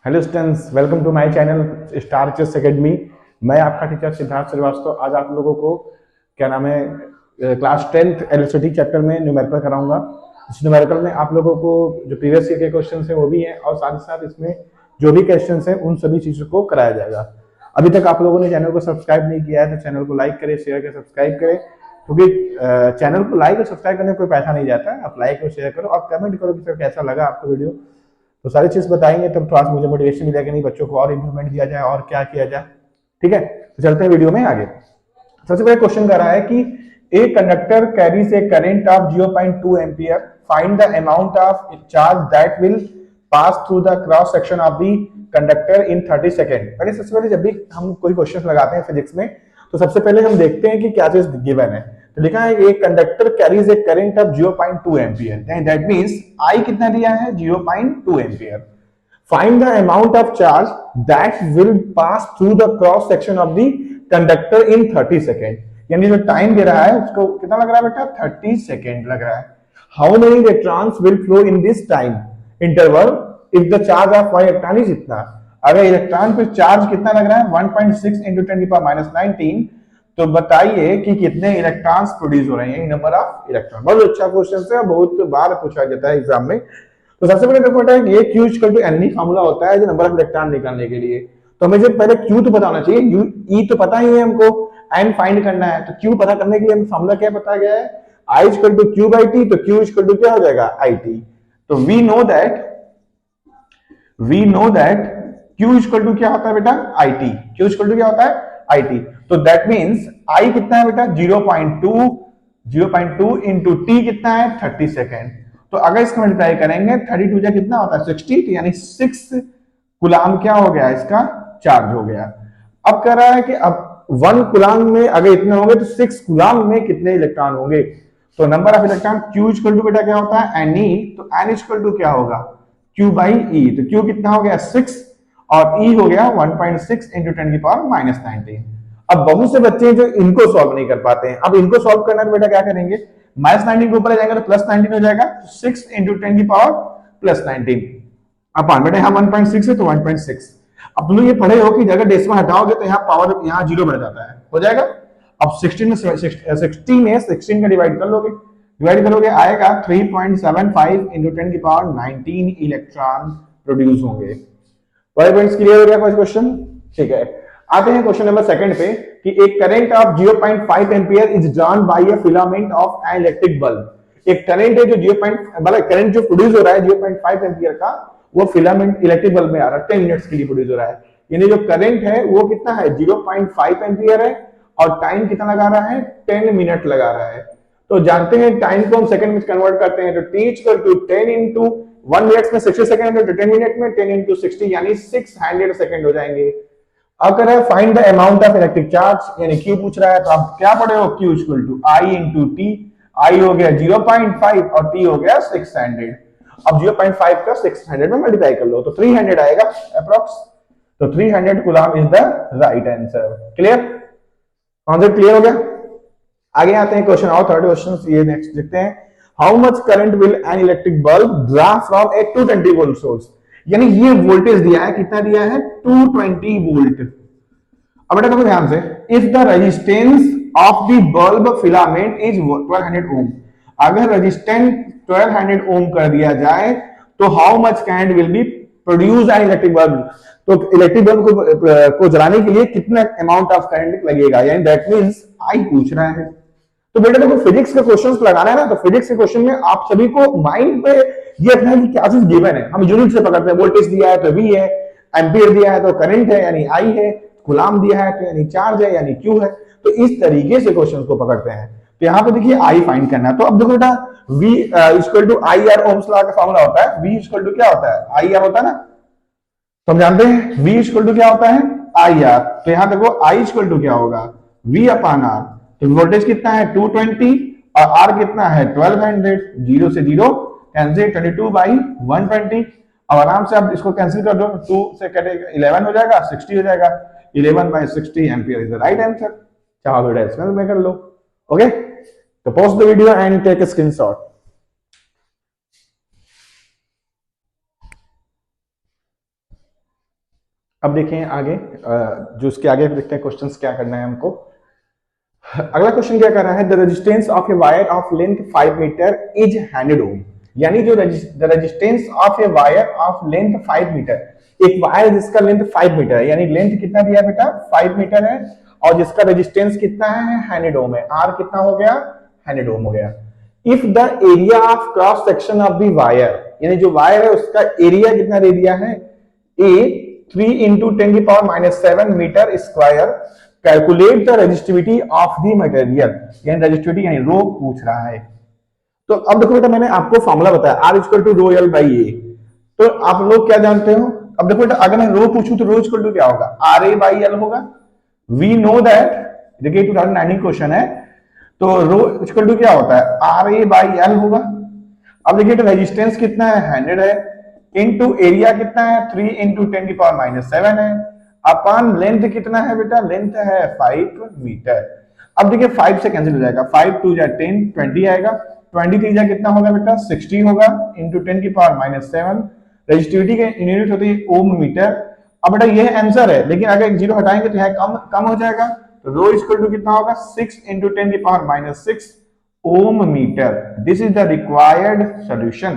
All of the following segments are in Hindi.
Hello students, welcome to my channel Star Chess Academy. मैं आपका टीचर सिद्धार्थ श्रीवास्तव आज आप लोगों को क्या नाम है क्लास 10th एरिथमेटिक चैप्टर में न्यूमेरिकल कराऊंगा। इस न्यूमेरिकल में आप लोगों को जो प्रीवियस ईयर के क्वेश्चन हैं वो भी हैं और साथ ही साथ इसमें जो भी क्वेश्चन हैं उन सभी चीज़ों को कराया जाएगा। अभी तक आप लोगों ने चैनल को सब्सक्राइब नहीं किया है तो चैनल को लाइक करें, शेयर करें, सब्सक्राइब करें, क्योंकि चैनल को लाइक और सब्सक्राइब करने में कोई पैसा नहीं जाता है। आप लाइक और शेयर करो और कमेंट करो कि सर कैसा लगा आपको वीडियो, तो सारी चीज बताएंगे तब थोड़ा सा मुझे मोटिवेशन मिलेगा कि नहीं बच्चों को और इंप्रूवमेंट दिया जाए और क्या किया जाए। ठीक है, तो चलते हैं वीडियो में आगे। सबसे पहले क्वेश्चन कर रहा है कि a conductor carries A current of 0.2 ampere, find the amount of charge that will pass through the cross section of the conductor in 30 second. पहले सबसे पहले जब भी हम कोई क्वेश्चन लगाते हैं फिजिक्स में तो सबसे पहले हम देखते हैं कि क्या चीज गिवन है। तो लिखा है एक conductor carries A current of 0.2 ampere, that means I कितना दिया है 0.2 ampere. Find the amount of charge that will pass through the cross section of the conductor in 30 second. यानी जो टाइम दे रहा है उसको कितना लग रहा है बेटा 30 सेकेंड लग रहा है। How many electrons will flow in this time interval if the charge of one electron is इतना। अगर इलेक्ट्रॉन पे चार्ज कितना लग रहा है 1.6 इंटू 10⁻⁹, तो बताइए कि कितने इलेक्ट्रॉन्स प्रोड्यूस हो रहे हैं, नंबर ऑफ इलेक्ट्रॉन। बहुत अच्छा क्वेश्चन है, बहुत बार पूछा जाता है एग्जाम में। तो सबसे पहले देखो बेटा ये Q = N फार्मूला होता है जो नंबर ऑफ इलेक्ट्रॉन निकालने के लिए। तो हमें जो पहले Q तो पता होना चाहिए, E तो पता ही है हमको, N फाइंड करना है। तो Q पता करने के लिए हमें फार्मूला क्या बताया गया है I = Q/T, तो Q = क्या हो जाएगा IT। तो वी नो दैट Q = क्या होता है बेटा IT। Q = क्या होता है IT। तो दैट मींस I कितना है बेटा 0.2 इंटू T कितना है 30 सेकेंड। तो अगर इसको मल्टीप्लाई करेंगे 32 जा कितना होता है 60, तो यानी 6 कूलाम क्या हो गया इसका चार्ज हो गया। अब कह रहा है कि अब 1 कूलाम में अगर इतने होंगे तो 6 कूलाम में कितने इलेक्ट्रॉन होंगे। तो नंबर ऑफ इलेक्ट्रॉन Q = बेटा क्या होता है Ne, तो N = क्या होगा Q/E। तो Q कितना हो गया 6 और E हो गया 1.6 इंटू 10⁻⁹। अब बहुत से बच्चे जो इनको सॉल्व नहीं कर पाते हैं, अब इनको सॉल्व करना है तो बेटा क्या करेंगे -19 के ऊपर आ जाएगा तो +19 हो जाएगा, 6 इंटू 10⁻⁻19 अपन बेटा यहाँ 1.6 है तो 1.6। अब तुम लोग ये पढ़े हो कि अगर डेसिमल हटाओगे तो यहाँ पावर यहाँ 0 बन जाता है, हो जाएगा। अब 16 में 16 का डिवाइड करोगे आएगा 3.75 इंटू 10⁻19 इलेक्ट्रॉन प्रोड्यूस होंगे। पॉइंट्स क्लियर हो गया फर्स्ट क्वेश्चन। ठीक है, आते हैं क्वेश्चन नंबर सेकंड पे कि एक current of 0.5 ampere is drawn by a filament of an electric bulb. एक करंट है जो 0. करंट जो प्रोड्यूस हो रहा है 0.5 एम्पियर का, वो फिलामेंट इलेक्ट्रिक बल्ब में आ रहा है, 10 मिनट्स के लिए प्रोड्यूस हो रहा है। यानी जो करंट है वो कितना है 0.5 एम्पियर है और टाइम कितना लगा रहा है 10 मिनट लगा रहा है। तो जानते हैं टाइम को हम सेकंड में कन्वर्ट करते हैं, तो t = 10 इंटू 1 मिनट में 60 सेकंड, तो 10 मिनट में 10 इंटू 60 यानी 600 सेकंड हो जाएंगे। अब कह रहा है find the amount of electric charge, यानी Q पूछ रहा है, तो आप क्या पढ़े हो Q = I into T। I हो गया 0.5 और T हो गया 600। अब 0.5 का 600 में मल्टीप्लाई कर लो तो 300 आएगा अप्रोक्स। तो 300 coulomb is the right answer. Clear, concept clear हो गया। आगे आते हैं क्वेश्चन और थर्ड क्वेश्चन ये नेक्स्ट देखते हैं। How much current will an electric bulb draw from A 220 volt source. यानी ये वोल्टेज दिया है, कितना दिया है 220 वोल्ट। अब बेटा देखो ध्यान से, if the resistance of the bulb filament is 1200 ओम, अगर रेजिस्टेंस 1200 ओम कर दिया जाए तो how much current will be produce an electric bulb. तो इलेक्ट्रिक बल्ब को जलाने के लिए कितना अमाउंट ऑफ करंट लगेगा, यानी दैट मींस आई पूछ रहा है। तो बेटा देखो फिजिक्स के क्वेश्चंस लगाना है ना, तो फिजिक्स के क्वेश्चन में आप सभी को माइंड पे ये रखना है कि क्या चीज गिवन है। हम यूनिट से पकड़ते हैं, वोल्टेज दिया है तो V है, एम्पियर दिया है तो करंट है यानी I है, कूलम दिया है तो यानी चार्ज है यानी Q है। तो इस तरीके से क्वेश्चन को पकड़ते हैं। तो यहाँ पे देखिए I फाइंड करना है। तो अब देखो बेटा V = IR ओम्स लॉ का फॉर्मूला होता है। V = क्या होता है IR होता है ना, तो हम जानते हैं V = क्या होता है IR। तो यहाँ देखो I = क्या होगा V/R। तो वोल्टेज कितना है 220 और R कितना है 1200, 0 से 0 कैंसिल 22/120। अब आराम से आप इसको कैंसिल कर दो, 2 से कटेगा 11 हो जाएगा, 60 हो जाएगा, 11/60 ampere is the right answer. चाहो बेटा इसमें में कर लो। ओके, तो pause the video and take a screenshot. अब देखें आगे, जो उसके आगे देखते हैं क्वेश्चंस क्या करना है हमको। अगला क्वेश्चन क्या कर रहा है, the resistance of a wire of length 5 metre is 100 ohm. यानी जो the resistance of a wire of length 5 metre, एक वायर जिसका लेंथ 5 मीटर है, यानी लेंथ कितना दिया बेटा 5 मीटर है, और जिसका रेजिस्टेंस कितना है 100 ओम है। आर कितना हो गया 100 ओम हो गया। If the area of cross section of the wire, यानी जो वायर है उसका एरिया कितना दे दिया है, A 3 into 10⁻⁷ metre square, calculate the resistivity of the material, यानी रेजिस्टिविटी यानी रो पूछ रहा है। तो अब देखो बेटा, मैंने आपको फॉर्मूला बताया r equal to rho l by a. तो आप लोग क्या जानते हो, अब देखो बेटा अगर मैं रो पूछूं तो रो इक्वल टू क्या होगा, आर ए बाई एल होगा। वी नो दैट, देखिए 2019 क्वेश्चन है, तो रो इक्वल टू क्या होता है आर ए बाई एल होगा। अब देखिए रेजिस्टेंस कितना है 100 है, इनटू एरिया कितना है 3 इंटू 10⁻⁷ है, अपन लेंथ कितना है बेटा, लेंथ है 5 मीटर। अब देखिए 5 से कैंसिल हो जाएगा, 5 2 जा 10 20 आएगा, 23 जा कितना होगा बेटा 60 होगा, इंटू 10⁻⁷। रेजिस्टिविटी के यूनिट होती है ओम मीटर। अब बेटा ये आंसर है, लेकिन अगर एक जीरो हटाएंगे तो यहाँ कम हो जाएगा, तो रो इक्वल टू कितना होगा 6 into 10⁻⁶ ohm metre. This is the required solution.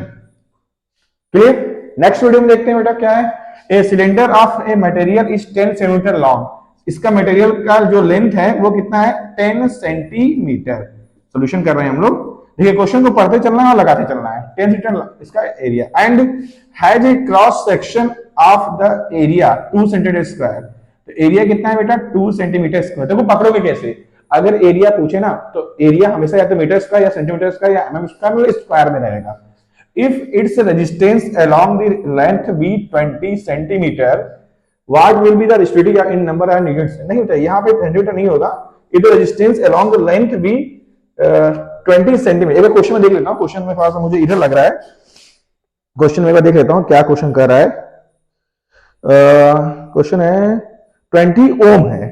Clear. Next video में देखते हैं बेटा क्या है, a cylinder of a material is 10 centimetre long. इसका मटेरियल का जो लेंथ है वो कितना है 10 सेंटीमीटर। सोल्यूशन कर रहे हैं हम लोग। देखिए क्वेश्चन को पढ़ते चलना है और लगाते चलना है। 10 सेंटीमीटर इसका area, and has a cross section of the area 2 centimetre square. तो एरिया कितना है बेटा 2 सेंटीमीटर स्क्वायर। देखो पकड़ोगे कैसे, अगर एरिया पूछे ना तो एरिया हमेशा या तो मीटर स्क्वायर या सेंटीमीटर स्क्वायर या एमएम स्क्वायर में रहेगा। If its resistance along the length be 20 centimeter, what will be the resistivity in number and units? नहीं होता, यहाँ पे सेंटीमीटर नहीं होगा, if the resistance along the length be 20 centimeter। एक क्वेश्चन में देख लेता हूँ, क्वेश्चन में थोड़ा सा मुझे इधर लग रहा है, क्वेश्चन में देख लेता हूँ क्या क्वेश्चन कर रहा है। क्वेश्चन है 20 ओम है,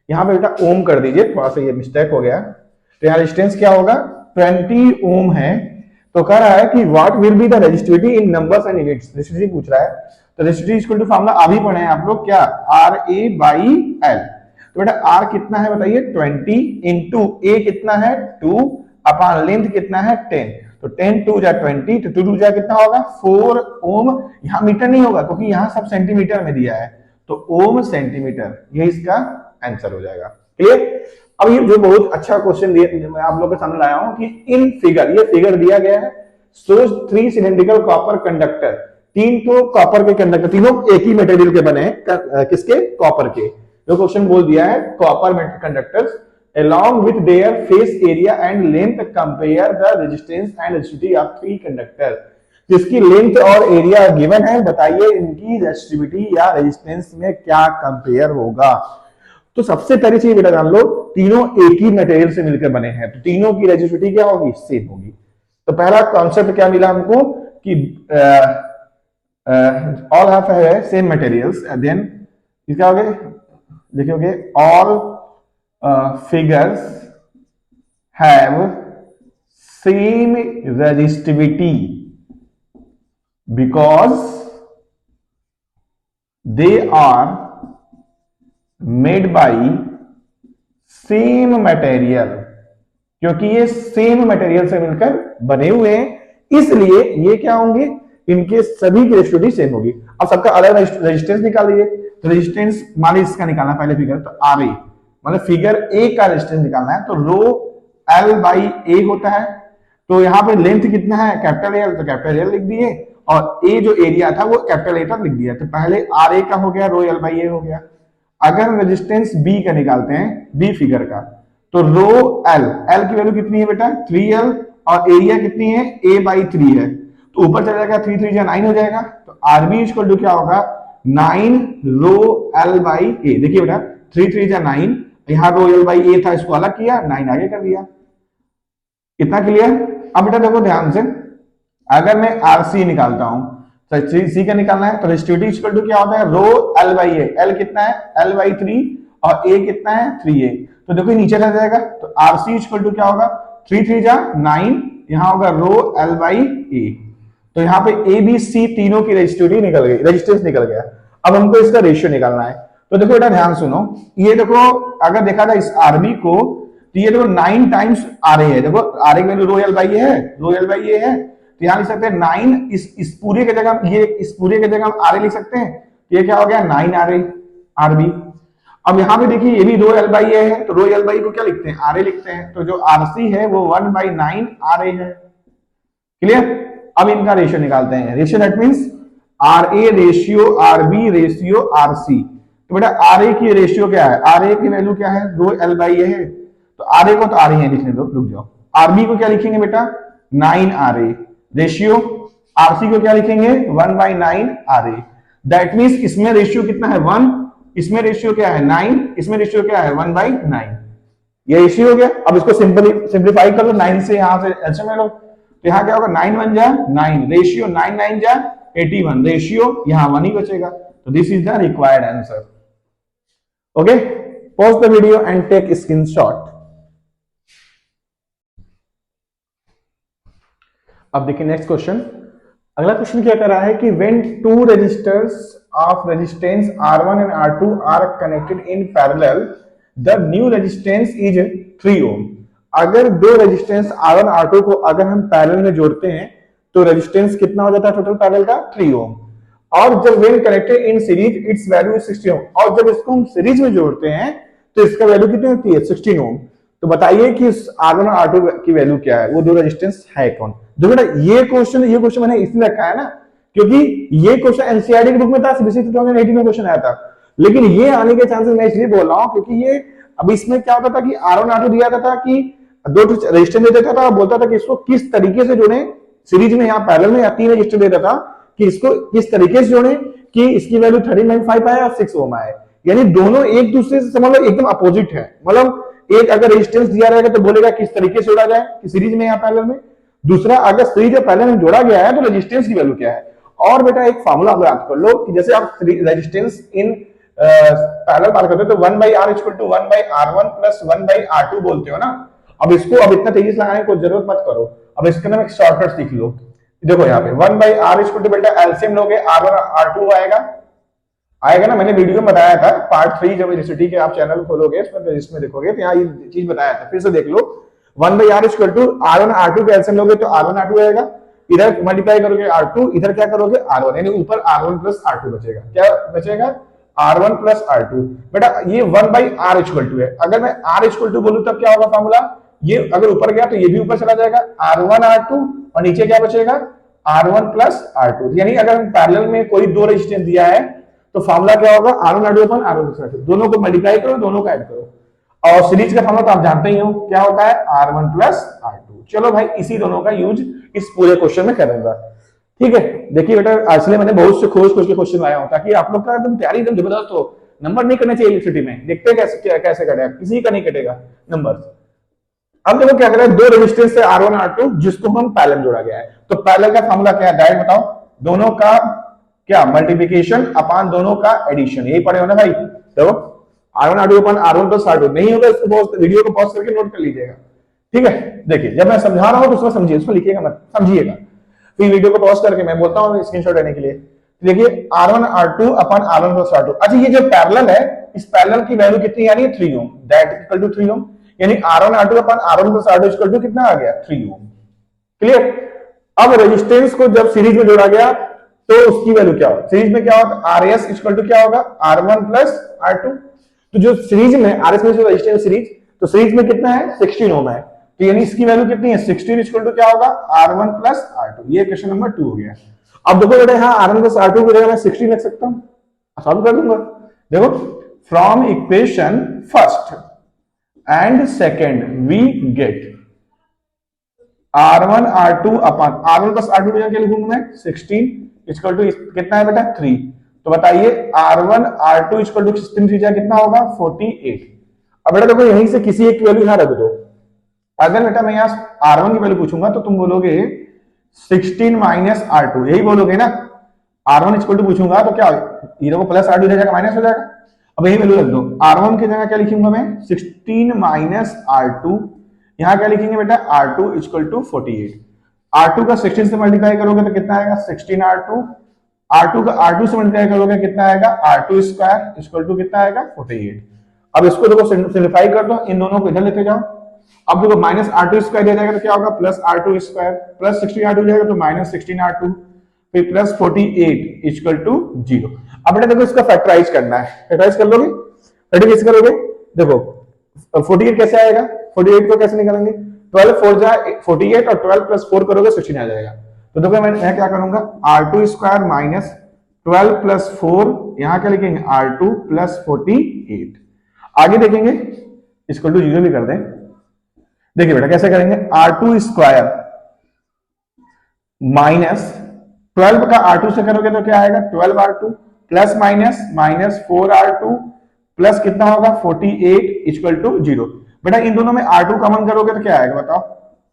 यहाँ पे बेटा ओम कर दीजिए, थोड़ा सा ये मिस्टेक हो गया। तो यहाँ रेजिस्टेंस क्या होगा 20 ओम है, तो कह रहा है कि what will be the resistivity in numbers and units. Resistivity पूछ रहा है, तो रेजिस्टिविटी इक्वल टू फार्मूला अभी पढ़े हैं आप लोग, क्या आर ए बाई एल। तो बेटा आर कितना है बताइए 20 इंटू ए कितना है 2 अपॉन लेंथ कितना है 10। तो 10 2 जा 20, तो 2 2 जा कितना होगा 4 ओम। यहाँ मीटर नहीं होगा क्योंकि यहाँ सब सेंटीमीटर में दिया है, तो ओम सेंटीमीटर, ये इसका आंसर हो जाएगा। क्लियर। अब ये जो बहुत अच्छा क्वेश्चन मैं आप लोगों के सामने लाया हूं कि इन फिगर, ये फिगर दिया गया है, सोज 3 सिलेंड्रिकल कॉपर कंडक्टर, 3 तो कॉपर के कंडक्टर, तीनों एक ही मटेरियल के बने हैं, किसके कॉपर के। जो क्वेश्चन बोल दिया है copper conductors along with their face area and length compare the resistance and resistivity of 3 conductor. जिसकी लेंथ और एरिया गिवन है, बताइए इनकी रेजिस्टिविटी या रेजिस्टेंस में क्या कंपेयर होगा। तो सबसे पहली चीज बेटा जान लो, तीनों एक ही मटेरियल से मिलकर बने हैं, तो तीनों की रेजिस्टिविटी क्या होगी सेम होगी। तो पहला कॉन्सेप्ट क्या मिला हमको कि all have same materials, then क्या हो गया लिखोगे all figures have same resistivity because they are made by same material, क्योंकि ये सेम मटेरियल से मिलकर बने हुए हैं, इसलिए ये क्या होंगे, इनके सभी की रेजिस्टिविटी सेम होगी। अब सबका अलग रेजिस्टेंस निकाल लीजिए। तो रेजिस्टेंस मान लीजिए इसका निकालना पहले फिगर, तो आर ए मतलब फिगर ए का रेजिस्टेंस निकालना है, तो रो एल बाई ए होता है। तो यहाँ पे लेंथ कितना है कैपिटल एल, तो कैपिटल एल लिख दिए, और ए जो एरिया था वो कैपिटल ए तक लिख दिया। तो पहले आर ए का हो गया, रो एल बाई ए हो गया। अगर रेजिस्टेंस बी का निकालते हैं, बी फिगर का, तो रो एल, एल की वैल्यू कितनी है बेटा 3L, और एरिया कितनी है ए बाई 3 है, तो ऊपर चला जाएगा 3 3 9 हो जाएगा। तो आरबी इक्वल टू क्या होगा 9 रो एल बाई ए। देखिए बेटा 3 3 9, यहाँ रो एल बाई ए था, इसको अलग किया, 9 आगे कर दिया। इतना क्लियर। अब बेटा देखो ध्यान से, अगर मैं आरसी निकालता हूं, तो सी का निकालना है, तो रेजिस्टिविटी इक्वल टू क्या होता है रो एल बाई ए। एल कितना है एल बाई 3, और ए कितना है 3A। तो देखो नीचे रह जाएगा, तो आरसी इक्वल टू क्या होगा 3 3 जा 9, यहाँ होगा रो एल बाई ए। तो यहाँ पे ए बी सी तीनों की रेजिस्टिविटी निकल गई, रेजिस्टेंस निकल गया। अब हमको इसका रेशियो निकालना है। तो देखो बेटा ध्यान सुनो, ये देखो अगर देखा था इस आरबी को, तो ये देखो 9 टाइम्स आर ए है। देखो आर ए की वैल्यू रो एल बाई है, रो एल बाई ए है, तो यहां लिख सकते हैं 9, इस पूरे के जगह ये, इस पूरे के जगह हम आर ए लिख सकते हैं। ये क्या हो गया 9 आर ए आरबी। अब यहां पे देखिए ये भी रो एल बाई ए है, तो रो एल बाई को क्या लिखते हैं आर ए लिखते हैं, तो जो आरसी है वो 1/9 आर ए है। क्लियर। अब इनका रेशियो निकालते हैं, ratio that means R A ratio R B ratio R C. तो बेटा आर ए की रेशियो क्या है, आर ए की वैल्यू क्या है रो एल बाई ए है, तो आर ए को तो आर ए लिखने दो, रुक जाओ। आरबी को क्या लिखेंगे बेटा 9 आर ए, रेशियो आरसी को क्या लिखेंगे 1/9 आर ए। दैट मींस इसमें रेशियो कितना है 1, इसमें रेशियो क्या है 9, इसमें रेशियो क्या है 1/9, ये रेशियो हो गया। अब इसको सिंपलीफाई कर लो, 9 से यहां से एलसीएम ले लो, तो यहां क्या होगा 9 1 जा 9, रेशियो 9 9 जा 81, रेशियो यहां 1 ही बचेगा। तो this is the required answer. Okay, pause the video and take screenshot. अब देखिए नेक्स्ट क्वेश्चन। अगला क्वेश्चन क्या कर रहा है कि when two resistors of resistance R1 and R2 are connected in parallel the new resistance is 3 ohm. अगर दो रेजिस्टेंस R1 R2 को अगर हम पैरेलल में जोड़ते हैं तो रेजिस्टेंस कितना हो जाता है टोटल पैरेलल का 3 ओम। और जब when connected in series it's value is 60 ओम, और जब इसको हम सीरीज में जोड़ते हैं तो इसका वैल्यू कितनी होती है 16 ओम। तो बताइए कि R1 और R2 की वैल्यू क्या है, वो दो रेजिस्टेंस है कौन। देखो बेटा ये क्वेश्चन मैंने इसलिए रखा है ना क्योंकि ये क्वेश्चन एनसीईआरटी की बुक में था, सीबीएसई 2018 में क्वेश्चन आया था, लेकिन ये आने के चांसेस मैं इसलिए बोल रहा हूं क्योंकि ये अब इसमें क्या होता था कि R1 R2 दिया था कि दो रेजिस्टेंस दे देता था, बोलता था कि इसको किस तरीके से जोड़ें सीरीज में, यहाँ पैरेलल में या 3 रजिस्टर देता था कि इसको किस तरीके से जोड़ें कि इसकी वैल्यू 13.5 आए और 6 ओम आए। यानी दोनों एक दूसरे से समझ लो एकदम अपोजिट है। मतलब एक अगर रेजिस्टेंस दिया रहेगा तो बोलेगा किस तरीके से जोड़ा जाए कि सीरीज में या पैरेलल में, दूसरा अगर सीरीज या पैरेलल में जोड़ा गया है तो रेजिस्टेंस की वैल्यू क्या है। और बेटा एक फार्मूला आप याद कर लो कि जैसे आप रेजिस्टेंस इन पैरेलल बात करते हो तो 1/R equal to 1/R1 plus 1/R2 बोलते हो ना। अब इसको अब इतना तेजी से लगाने की कोई जरूरत मत करो, अब इसके अंदर एक शॉर्टकट सीख लो। देखो यहाँ पे 1/R इक्वल टू बेटा एलसीएम लोगे R1 R2 आएगा ना, मैंने वीडियो में बताया था पार्ट 3 जब यूनिवर्सिटी के आप चैनल खोलोगे इसमें देखोगे तो यहाँ ये चीज बताया था, फिर से देख लो। 1/R equal to R1 R2 के एलसीएम लोगे तो R1 R2 आएगा, इधर मल्टीप्लाई करोगे R2, इधर क्या करोगे R1, यानी ऊपर R1 प्लस R2 बचेगा। क्या बचेगा R1 प्लस R2। बेटा ये 1/R इक्वल टू है, अगर मैं R इक्वल टू बोलूं तब क्या होगा फॉर्मूला, ये अगर ऊपर गया तो ये भी ऊपर चला जाएगा R1 R2 और नीचे क्या बचेगा R1 प्लस R2। यानी अगर हम पैरेलल में कोई दो रेजिस्टेंस दिया है तो फॉर्मूला क्या होगा R1 R2 अपन R1 प्लस R2, दोनों को मल्टीप्लाई करो, दोनों को ऐड करो। और सीरीज का फॉर्मूला तो आप जानते ही हो क्या होता है R1 प्लस R2। चलो भाई इसी दोनों का यूज इस पूरे क्वेश्चन में करूंगा, ठीक है। देखिए बेटा इसलिए मैंने बहुत से खोज के क्वेश्चन लाया हूं ताकि आप लोग का एकदम तैयारी एकदम जबरदस्त हो। नंबर नहीं करने चाहिए यूनिवर्सिटी में, देखते हैं कैसे कटेगा, किसी का नहीं कटेगा नंबर। अब देखो क्या कर रहा है, दो रेजिस्टेंस है R1 R2 जिसको हम पैरेलल जोड़ा गया है, तो पैरेलल का फॉर्मूला क्या है डायरेक्ट बताओ, दोनों का क्या मल्टीप्लिकेशन अपान दोनों का एडिशन, यही पढ़े हो ना भाई। देखो R1 R2 upon R1 plus R2, नहीं होगा इसको वीडियो को पॉज करके नोट कर लीजिएगा, ठीक है। देखिए जब मैं समझा रहा हूं तो उसमें समझिए, उसमें लिखिएगा मत, समझिएगा। फिर वीडियो को पॉज करके मैं बोलता हूं स्क्रीनशॉट लेने के लिए। देखिए R1 R2 upon R1 plus R2। अच्छा ये जो पैरेलल है इस पैरेलल की वैल्यू कितनी आ रही है 3 ओम, दैट इक्वल टू 3 ओम, यानी R1 R2 upon R1 plus R2 equal to कितना आ गया 3 ओम। क्लियर। अब रेजिस्टेंस को जब सीरीज में जोड़ा गया तो उसकी वैल्यू क्या होगा, सीरीज में क्या होगा RS इक्वल टू क्या होगा R1 प्लस R2। तो जो सीरीज में RS में जो रेजिस्टेंस सीरीज, तो सीरीज में कितना है 16 ओम है, तो यानी इसकी वैल्यू कितनी है 16 इक्वल टू क्या होगा R1 प्लस R2। ये क्वेश्चन नंबर 2 हो गया। अब देखो बेटा यहाँ R1 प्लस R2 की जगह मैं 16 लिख सकता हूँ, सॉल्व कर दूंगा। देखो from equation first and second we get R1 R2 upon R1 plus R2 की जगह क्या लिखूंगा मैं 16 इक्वल टू कितना है बेटा 3। तो बताइए R1 R2 इक्वल टू 16 कितना होगा 48। अब बेटा देखो यहीं से किसी एक की वैल्यू यहां रख दो, अगर बेटा मैं यहाँ R1 की वैल्यू पूछूंगा तो तुम बोलोगे 16 माइनस R2, यही बोलोगे ना। R1 इक्वल टू पूछूंगा तो क्या ये देखो प्लस R2 जाएगा माइनस हो जाएगा। अब यही वैल्यू रख दो, R1 की जगह क्या लिखूंगा मैं 16 माइनस R2, यहां क्या लिखेंगे बेटा R2 इक्वल टू 48। R2 का 16 से मल्टीप्लाई करोगे तो कितना आएगा 16 R2 R2 का R2 से मल्टीप्लाई करोगे कितना आएगा, R2 स्क्वायर इक्वल टू कितना आएगा 48। अब इसको देखो सिंप्लीफाई कर दो, इन दोनों को इधर लेते जाओ। अब देखो माइनस R2 स्क्वायर दिया जाएगा तो क्या होगा, plus R2 square, plus 16R2 जाएगा तो माइनस 16R2, फिर प्लस 48 इक्वल टू 0। अब बेटा देखो इसका फैक्टराइज करना है, फैक्टराइज कर लोगे, फैक्टराइज कैसे करोगे, देखो 48 कैसे आएगा, 48 को कैसे निकालेंगे, 12 4 जा 48 और 12 प्लस 4 करोगे 16 आ जाएगा। तो देखो मैं क्या करूंगा, R2 स्क्वायर माइनस 12 प्लस 4, यहां क्या लिखेंगे R2 प्लस 48। आगे देखेंगे इक्वल टू 0 भी कर दें। देखिए बेटा कैसे करेंगे, R2 स्क्वायर माइनस 12 का R2 से करोगे तो क्या आएगा 12R2 plus minus minus 4R2 plus कितना होगा 48 इक्वल टू 0। बेटा इन दोनों में R2 कॉमन करोगे तो क्या आएगा बताओ,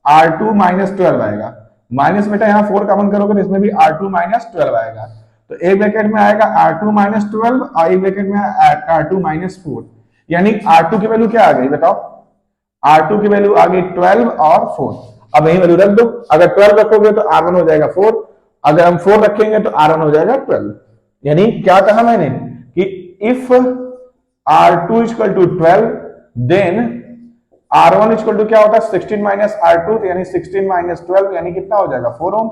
R2 माइनस 12 आएगा, माइनस बेटा यहाँ 4 कॉमन करोगे तो इसमें भी R2 माइनस 12 आएगा। तो एक ब्रैकेट में आएगा R2 माइनस 12 और एक ब्रैकेट में R2 माइनस 4, यानी R2 की वैल्यू क्या आ गई बताओ, R2 की वैल्यू आ गई 12 और 4। अब यही वैल्यू रख दो, अगर 12 रखोगे तो R1 हो जाएगा 4, अगर हम 4 रखेंगे तो R1 हो जाएगा 12। यानी क्या कहा मैंने कि if R2 equal to 12 then R1 equal to क्या होता है 16 माइनस R2, यानी 16 माइनस 12 यानी कितना हो जाएगा 4 ओम।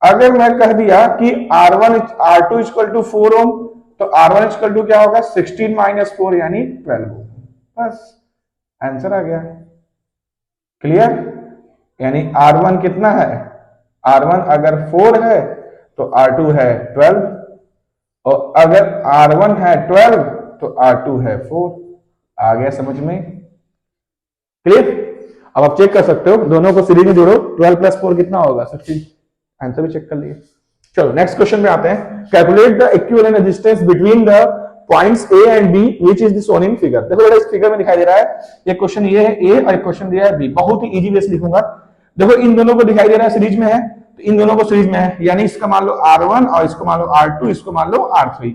अगर मैं कह दिया कि R2 इक्वल टू 4 ओम तो R1 इक्वल टू क्या होगा 16 माइनस 4 यानी 12 ओम। बस आंसर आ गया, क्लियर। यानी R1 कितना है, R1 अगर 4 है तो R2 है 12, और अगर R1 है 12 तो R2 है 4। आ गया समझ में, क्लियर। अब आप चेक कर सकते हो, दोनों को सीरीज में जोड़ो, 12 प्लस 4 कितना होगा 16, आंसर भी चेक कर लिए। चलो नेक्स्ट क्वेश्चन में आते हैं, calculate the equivalent resistance between the points A and B which is the shown in figure. देखो बेटा इस फिगर में दिखाई दे रहा है, ये क्वेश्चन ये है A और एक क्वेश्चन दिया है B, बहुत ही इजी वे से लिखूंगा। देखो इन दोनों को दिखाई दे रहा है सीरीज में है, तो इन दोनों को सीरीज में है, यानी इसका मान लो R1 और इसको मान लो R2, इसको मान लो R3।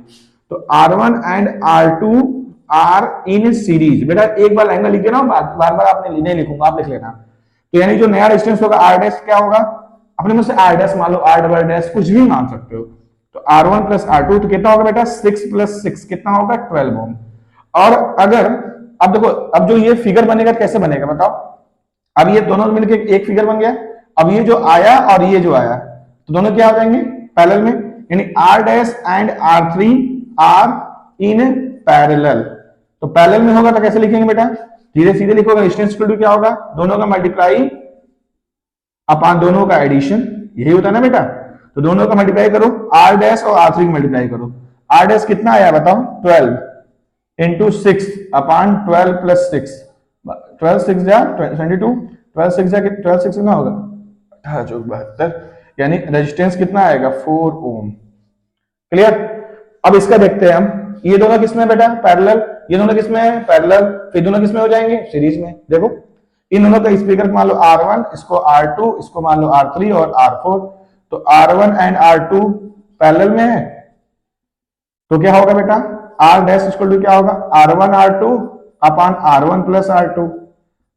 तो R1 and R2 are in series. बेटा एक बार लाइन में लिख देना, बार बार आपने नहीं लिखूंगा, आप लिख लेना। तो यानी जो नया रेजिस्टेंस होगा R डैश क्या होगा, अपने मुझसे R डैश मान लो, R डबल डैश कुछ भी मान सकते हो। तो R1 प्लस R2 तो कितना होगा बेटा 6 प्लस 6 कितना होगा 12 ओम। और अगर अब देखो, अब जो ये फिगर बनेगा कैसे बनेगा बताओ, अब ये दोनों मिलके एक फिगर बन गया, अब ये जो आया और ये जो आया तो दोनों क्या हो जाएंगे पैरेलल में, यानी R dash and R3 are in parallel. तो पैरेलल में होगा तो कैसे लिखेंगे बेटा, सीधे सीधे लिखोगे, रेजिस्टेंस इक्वल टू क्या होगा दोनों का मल्टीप्लाई अपान दोनों का एडिशन, यही होता है ना बेटा। तो दोनों का मल्टीप्लाई करो, R डैश और R3 का मल्टीप्लाई करो। R डैश कितना आया बताओ 12 इंटू 6 अपान 12 प्लस 6, 12 6 जा 22, 12 6 जा 12 6 कितना होगा 18 चौक 72, यानी रेजिस्टेंस कितना आएगा 4 ओम। क्लियर। अब इसका देखते हैं हम, ये दोनों किसमें बेटा पैरेलल, ये दोनों किसमें है पैरेलल, फिर दोनों किसमें हो जाएंगे सीरीज में। देखो इन दोनों का स्पीकर मान लो R1, इसको R2, इसको मान लो R3 और R4। तो R1 एंड R2 पैरेलल में है, तो क्या होगा बेटा R डैश इक्वल टू क्या होगा R1 R2 upon R1 plus R2।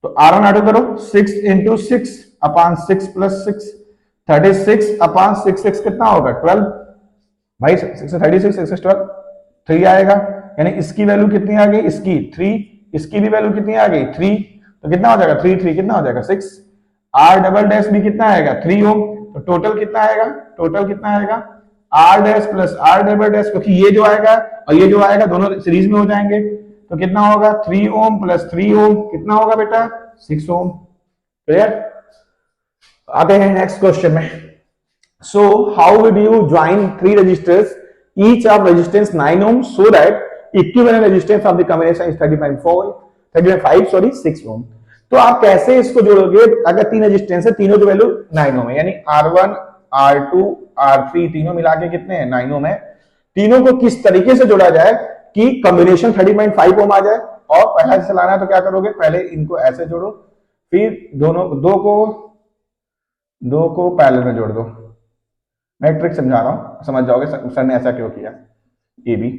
तो R1 R2 करो 6 इंटू 6 अपान 6 प्लस 6, 36 अपान 6 6 कितना होगा 12 भाई, 6 36 6 12 3 आएगा, यानी इसकी वैल्यू कितनी आ गई इसकी 3, इसकी भी वैल्यू कितनी आ गई 3, तो कितना हो जाएगा 3 3 कितना हो जाएगा 6। R डबल डैश भी कितना आएगा 3 ओम, तो टोटल कितना आएगा, टोटल कितना आएगा R dash plus R double dash, क्योंकि ये जो आएगा और ये जो आएगा दोनों सीरीज में हो जाएंगे, तो कितना होगा 3 ओम प्लस 3 ओम कितना होगा बेटा 6 ओम। क्लियर। आते हैं नेक्स्ट क्वेश्चन में। So how would you join 3 resistors each of resistance 9 ohm so that equivalent resistance of the combination is 6 ohm। तो आप कैसे इसको जोड़ोगे, अगर 3 रेजिस्टेंस है, तीनों की वैल्यू 9 ओम है, यानी R1 R2 R3 तीनों मिला के कितने हैं 9 ओम है। तीनों को किस तरीके से जोड़ा जाए कि कॉम्बिनेशन 30.5 ओम आ जाए, और पहला से लाना है तो क्या करोगे पहले इनको ऐसे जोड़ो, फिर दोनों दो को पैरेलल में जोड़ दो। मैं ट्रिक समझा रहा हूं, समझ जाओगे सर ने ऐसा क्यों किया। ये भी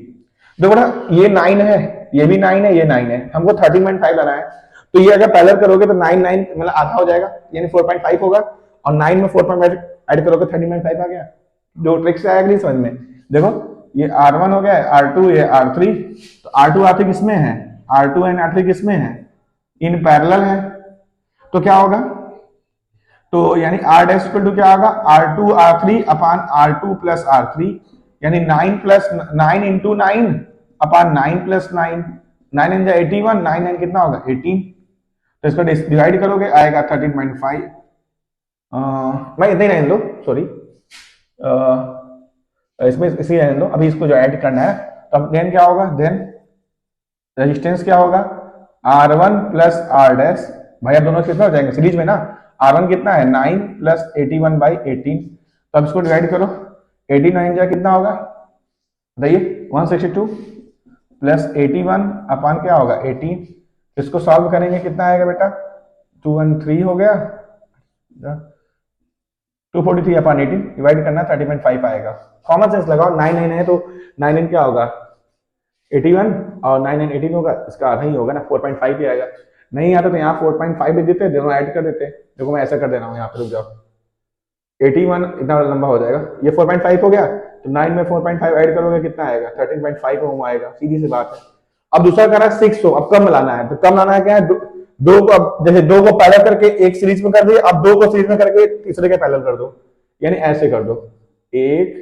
देखो ना, ये 9 है, ये भी 9 है, ये 9 है, हमको 30.5 लाना है, तो ये अगर पैरेलल करोगे तो 9 9 मतलब आधा हो जाएगा, यानी 4.5 होगा, और 9 में 4.5 ऐड करोगे 30.5 आ गया। दो ट्रिक से आएगा नहीं समझ में। देखो ये R1 हो गया, R2 ये R3, तो R2 R3 किसमें है, R2 एंड R3 किसमें है, इन पैरेलल है। तो क्या होगा, तो यानी R डैश इक्वल टू क्या होगा, R2 R3 अपान R2 प्लस R3, यानी 9 प्लस 9 इंटू 9 अपान 9 प्लस 9, 9 इन 81, 9 9 कितना होगा 18, तो इसको डिवाइड करोगे आएगा 13.5। मैं इतना ही रहने दो, सॉरी इसमें इसी रहने दो, अभी इसको जो ऐड करना है। तो अब देन क्या होगा, देन रेजिस्टेंस क्या होगा, R1 प्लस R डैश, भाई अब दोनों कितना हो जाएंगे सीरीज में ना, R1 कितना है 9 प्लस 81/18, तो अब इसको डिवाइड करो, 89 जा कितना होगा बताइए 162 प्लस 81 अपान क्या होगा 18, इसको सॉल्व करेंगे कितना आएगा बेटा 213 हो गया, 243 अपान 18 डिवाइड करना 30.5 आएगा। कॉमन सेंस लगाओ, 9 9 है तो 9 9 क्या होगा 81 और 9 9 18 होगा, इसका आधा ही होगा ना 4.5 ही आएगा। नहीं आता तो यहाँ 4.5 भी देते, दोनों ऐड कर देते। देखो मैं ऐसा कर दे रहा हूँ, यहाँ पे रुक जाओ, 81 इतना लंबा हो जाएगा, ये 4.5 हो गया, तो 9 में 4.5 ऐड करोगे कितना आएगा 13.5 ओम आएगा, सीधी सी बात है। अब दूसरा कह रहा है 6 ओम, अब कम लाना है, तो कम लाना है क्या है, दो को, अब जैसे दो को पैरेलल करके एक सीरीज में कर दिए, अब दो को सीरीज में करके तीसरे के पैरेलल कर दो, यानी ऐसे कर दो 1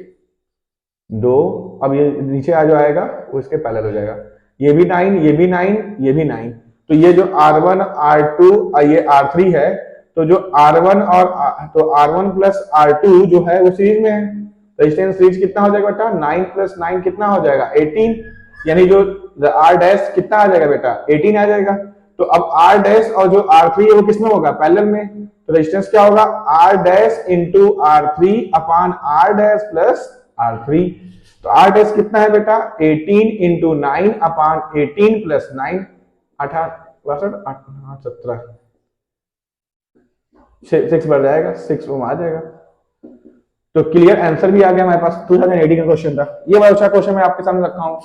2, अब ये नीचे आ जो आएगा वो इसके पैरेलल हो जाएगा, ये भी 9 ये भी 9 ये भी 9, तो ये जो R1 R2 ये R3 है, तो जो R1 और तो R1 प्लस R2 जो है वो सीरीज में है, रेजिस्टेंस सीरीज कितना हो जाएगा बेटा 9 प्लस 9 कितना हो जाएगा 18, यानी जो R डैश कितना आ जाएगा बेटा 18 आ जाएगा। तो अब R डैश और जो R3 है वो किसमें होगा पैरेलल में, तो रेजिस्टेंस क्या होगा R डैश इंटू R3 अपान R डैश प्लस R3, तो R डैश कितना है बेटा 18 इंटू 9 अपान 18 प्लस 9, 17 6 बढ़ जाएगा, 6 ओम आ जाएगा। तो क्लियर आंसर भी आ गया हमारे पास, 2018 का क्वेश्चन था ये, बड़ा अच्छा क्वेश्चन मैं आपके सामने रखा हूं।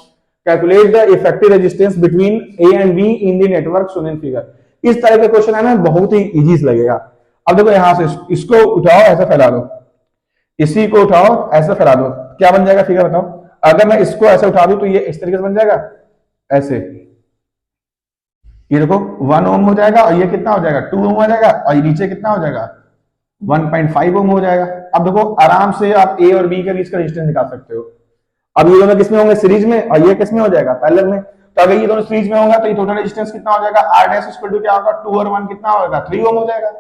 Calculate the effective resistance between A and be in the network shown in figure. इस तरह का क्वेश्चन है ना, बहुत ही इजी लगेगा। अब देखो यहां से इसको उठाओ ऐसा फैला दो, इसी को उठाओ ऐसा फैला दो, क्या बन जाएगा फिगर बताओ। अगर मैं इसको ऐसे उठा दूं तो ये इस तरीके से बन जाएगा ऐसे, ये देखो 1 ओम हो जाएगा, और ये कितना हो जाएगा 2 ओम हो जाएगा, और ये नीचे कितना हो जाएगा 1.5 ओम हो जाएगा। अब देखो आराम से आप ए और बी के बीच का रेजिस्टेंस निकाल सकते हो। अब ये दोनों किसमें होंगे सीरीज में, और ये किसमें हो जाएगा पैरेलल में, तो अगर ये दोनों सीरीज में होगा तो ये टोटल रेजिस्टेंस कितना हो जाएगा R डैश इक्वल टू क्या होगा 2 और 1 कितना होगा 3 ओम हो जाएगा।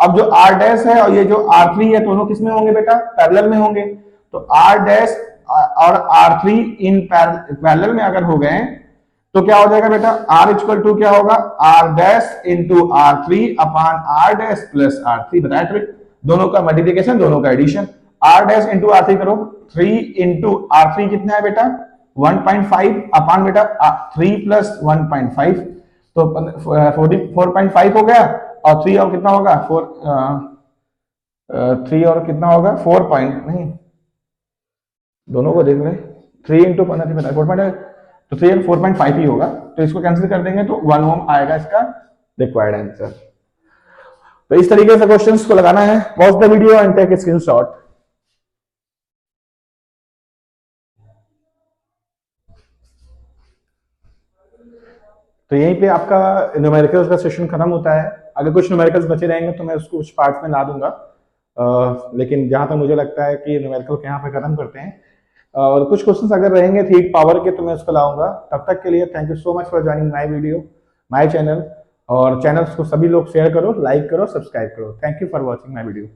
अब जो R डैश है और ये जो R3 है दोनों किसमें होंगे बेटा पैरेलल में होंगे, तो R डैश और R3 इन पैरेलल में अगर हो गए तो क्या हो जाएगा बेटा R इक्वल टू क्या होगा R डैश इंटू R3 अपान R डैश प्लस R3, बताया ट्रिक, दोनों का मल्टीप्लिकेशन दोनों का addition, R dash into R3 करो, 3 इंटू R3 कितना है बेटा 1.5 अपान बेटा 3 प्लस 1.5, तो 4.5 हो गया, और 3 और कितना होगा 3 और कितना होगा 4 पॉइंट नहीं, दोनों को देख रहे 3 इंटू 4.5, तो 3 और 4.5 ही होगा, तो इसको कैंसिल कर देंगे तो 1 ओम आएगा इसका रिक्वायर्ड आंसर। तो इस तरीके से क्वेश्चंस को लगाना है। Pause the video and take a screenshot. तो यहीं पे आपका न्यूमेरिकल्स का सेशन खत्म होता है। अगर कुछ न्यूमेरिकल्स बचे रहेंगे तो मैं उसको कुछ पार्ट्स में ला दूंगा, लेकिन जहां तक मुझे लगता है कि न्यूमेरिकल के यहाँ पे खत्म करते हैं, और कुछ क्वेश्चंस अगर रहेंगे हीट पावर के तो मैं उसको लाऊंगा। तब तक के लिए thank you so much for joining my video, my channel, और चैनल को सभी लोग शेयर करो, लाइक करो, सब्सक्राइब करो। Thank you for watching my video.